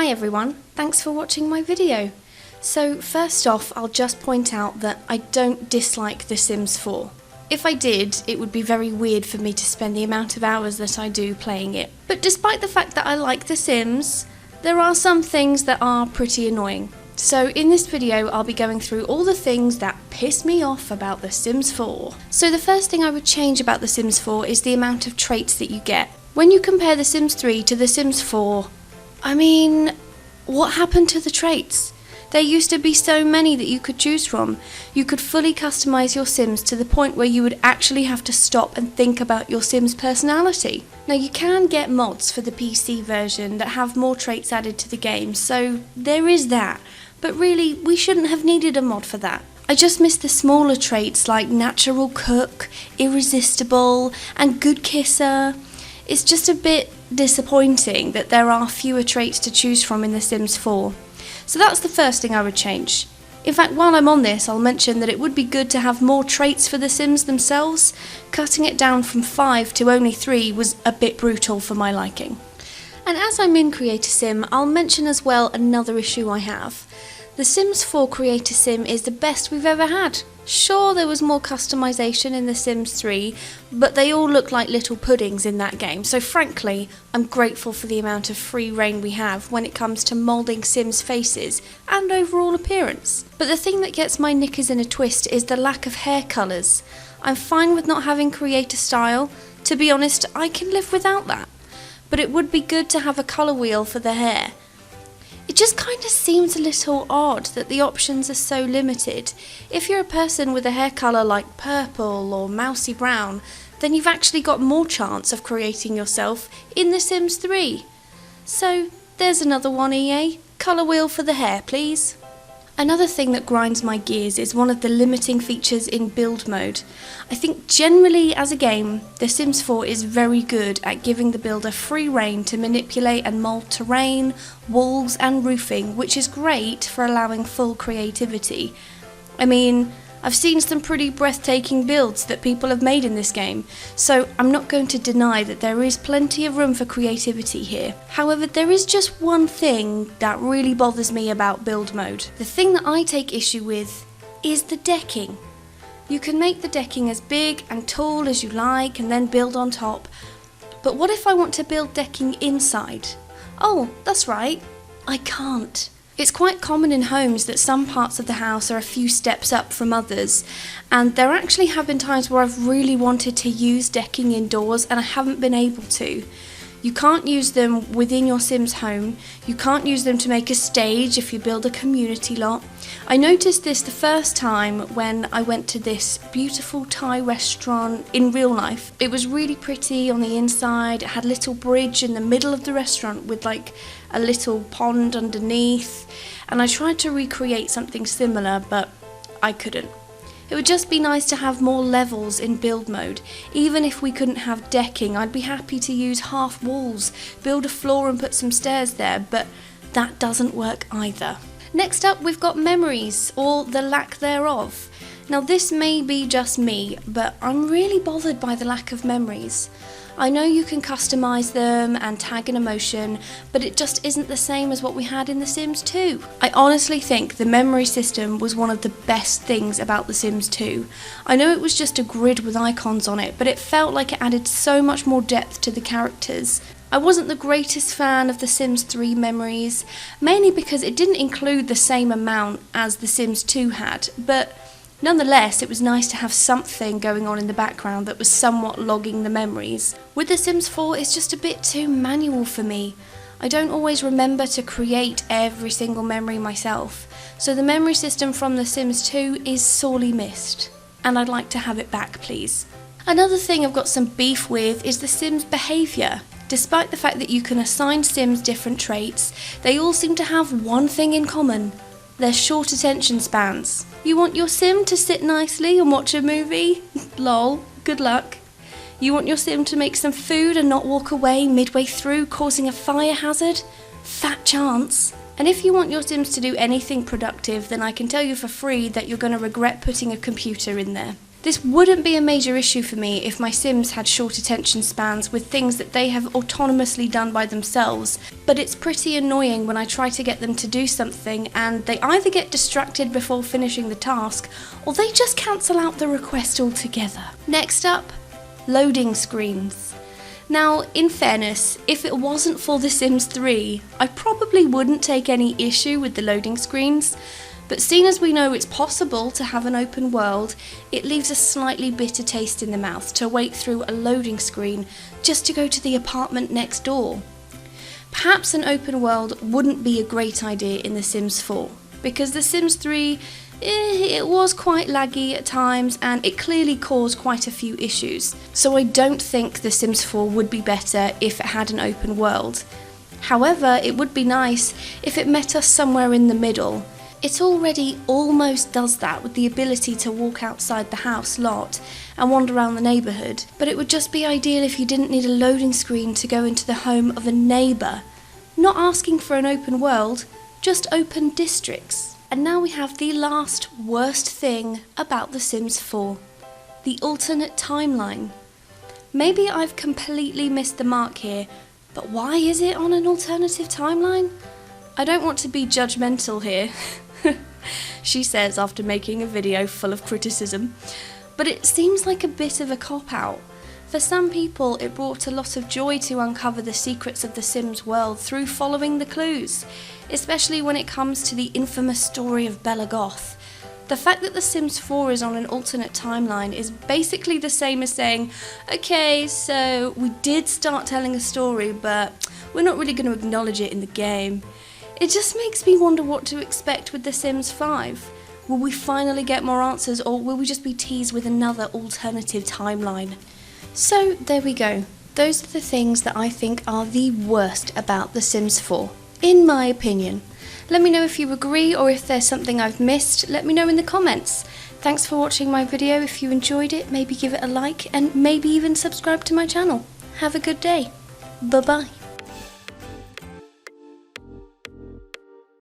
Hi everyone, thanks for watching my video. So first off, I'll just point out that I don't dislike The Sims 4. If I did, it would be very weird for me to spend the amount of hours that I do playing it. But despite the fact that I like The Sims, there are some things that are pretty annoying. So in this video, I'll be going through all the things that piss me off about The Sims 4. So the first thing I would change about The Sims 4 is the amount of traits that you get. When you compare The Sims 3 to The Sims 4, I mean, what happened to the traits? There used to be so many that you could choose from. You could fully customise your Sims to the point where you would actually have to stop and think about your Sim's personality. Now you can get mods for the PC version that have more traits added to the game, so there is that. But really, we shouldn't have needed a mod for that. I just miss the smaller traits like natural cook, irresistible, and good kisser. It's just a bit disappointing that there are fewer traits to choose from in The Sims 4. So that's the first thing I would change. In fact, while I'm on this, I'll mention that it would be good to have more traits for the Sims themselves. Cutting it down from 5 to only 3 was a bit brutal for my liking. And as I'm in Creator Sim, I'll mention as well another issue I have. The Sims 4 Creator Sim is the best we've ever had. Sure, there was more customisation in The Sims 3, but they all look like little puddings in that game, so frankly, I'm grateful for the amount of free reign we have when it comes to moulding Sims' faces and overall appearance. But the thing that gets my knickers in a twist is the lack of hair colours. I'm fine with not having creator style. To be honest, I can live without that. But it would be good to have a colour wheel for the hair. It just kind of seems a little odd that the options are so limited. If you're a person with a hair colour like purple or mousy brown, then you've actually got more chance of creating yourself in The Sims 3. So there's another one, EA. Colour wheel for the hair, please. Another thing that grinds my gears is one of the limiting features in build mode. I think generally as a game, The Sims 4 is very good at giving the builder free reign to manipulate and mould terrain, walls and roofing, which is great for allowing full creativity. I mean, I've seen some pretty breathtaking builds that people have made in this game, so I'm not going to deny that there is plenty of room for creativity here. However, there is just one thing that really bothers me about build mode. The thing that I take issue with is the decking. You can make the decking as big and tall as you like and then build on top. But what if I want to build decking inside? Oh, that's right, I can't. It's quite common in homes that some parts of the house are a few steps up from others, and there actually have been times where I've really wanted to use decking indoors and I haven't been able to. You can't use them within your Sims home, you can't use them to make a stage if you build a community lot. I noticed this the first time when I went to this beautiful Thai restaurant in real life. It was really pretty on the inside, it had a little bridge in the middle of the restaurant with like a little pond underneath, and I tried to recreate something similar but I couldn't. It would just be nice to have more levels in build mode. Even if we couldn't have decking, I'd be happy to use half walls, build a floor and put some stairs there, but that doesn't work either. Next up, we've got memories, or the lack thereof. Now this may be just me, but I'm really bothered by the lack of memories. I know you can customise them and tag an emotion, but it just isn't the same as what we had in The Sims 2. I honestly think the memory system was one of the best things about The Sims 2. I know it was just a grid with icons on it, but it felt like it added so much more depth to the characters. I wasn't the greatest fan of The Sims 3 memories, mainly because it didn't include the same amount as The Sims 2 had, but nonetheless, it was nice to have something going on in the background that was somewhat logging the memories. With The Sims 4, it's just a bit too manual for me. I don't always remember to create every single memory myself, so the memory system from The Sims 2 is sorely missed, and I'd like to have it back, please. Another thing I've got some beef with is The Sims behaviour. Despite the fact that you can assign Sims different traits, they all seem to have one thing in common. Their short attention spans. You want your Sim to sit nicely and watch a movie? Lol, good luck. You want your Sim to make some food and not walk away midway through, causing a fire hazard? Fat chance. And if you want your Sims to do anything productive, then I can tell you for free that you're going to regret putting a computer in there. This wouldn't be a major issue for me if my Sims had short attention spans with things that they have autonomously done by themselves, but it's pretty annoying when I try to get them to do something and they either get distracted before finishing the task, or they just cancel out the request altogether. Next up, loading screens. Now, in fairness, if it wasn't for The Sims 3, I probably wouldn't take any issue with the loading screens, but seeing as we know it's possible to have an open world, it leaves a slightly bitter taste in the mouth to wait through a loading screen just to go to the apartment next door. Perhaps an open world wouldn't be a great idea in The Sims 4, because The Sims 3, it was quite laggy at times and it clearly caused quite a few issues, so I don't think The Sims 4 would be better if it had an open world. However, it would be nice if it met us somewhere in the middle. It already almost does that with the ability to walk outside the house lot and wander around the neighbourhood, but it would just be ideal if you didn't need a loading screen to go into the home of a neighbour. Not asking for an open world, just open districts. And now we have the last worst thing about The Sims 4, the alternate timeline. Maybe I've completely missed the mark here, but why is it on an alternative timeline? I don't want to be judgmental here, she says after making a video full of criticism, but it seems like a bit of a cop-out. For some people, it brought a lot of joy to uncover the secrets of The Sims world through following the clues, especially when it comes to the infamous story of Bella Goth. The fact that The Sims 4 is on an alternate timeline is basically the same as saying, okay, so we did start telling a story, but we're not really going to acknowledge it in the game. It just makes me wonder what to expect with The Sims 5. Will we finally get more answers, or will we just be teased with another alternative timeline? So there we go. Those are the things that I think are the worst about The Sims 4, in my opinion. Let me know if you agree, or if there's something I've missed, let me know in the comments. Thanks for watching my video. If you enjoyed it, maybe give it a like and maybe even subscribe to my channel. Have a good day. Bye bye.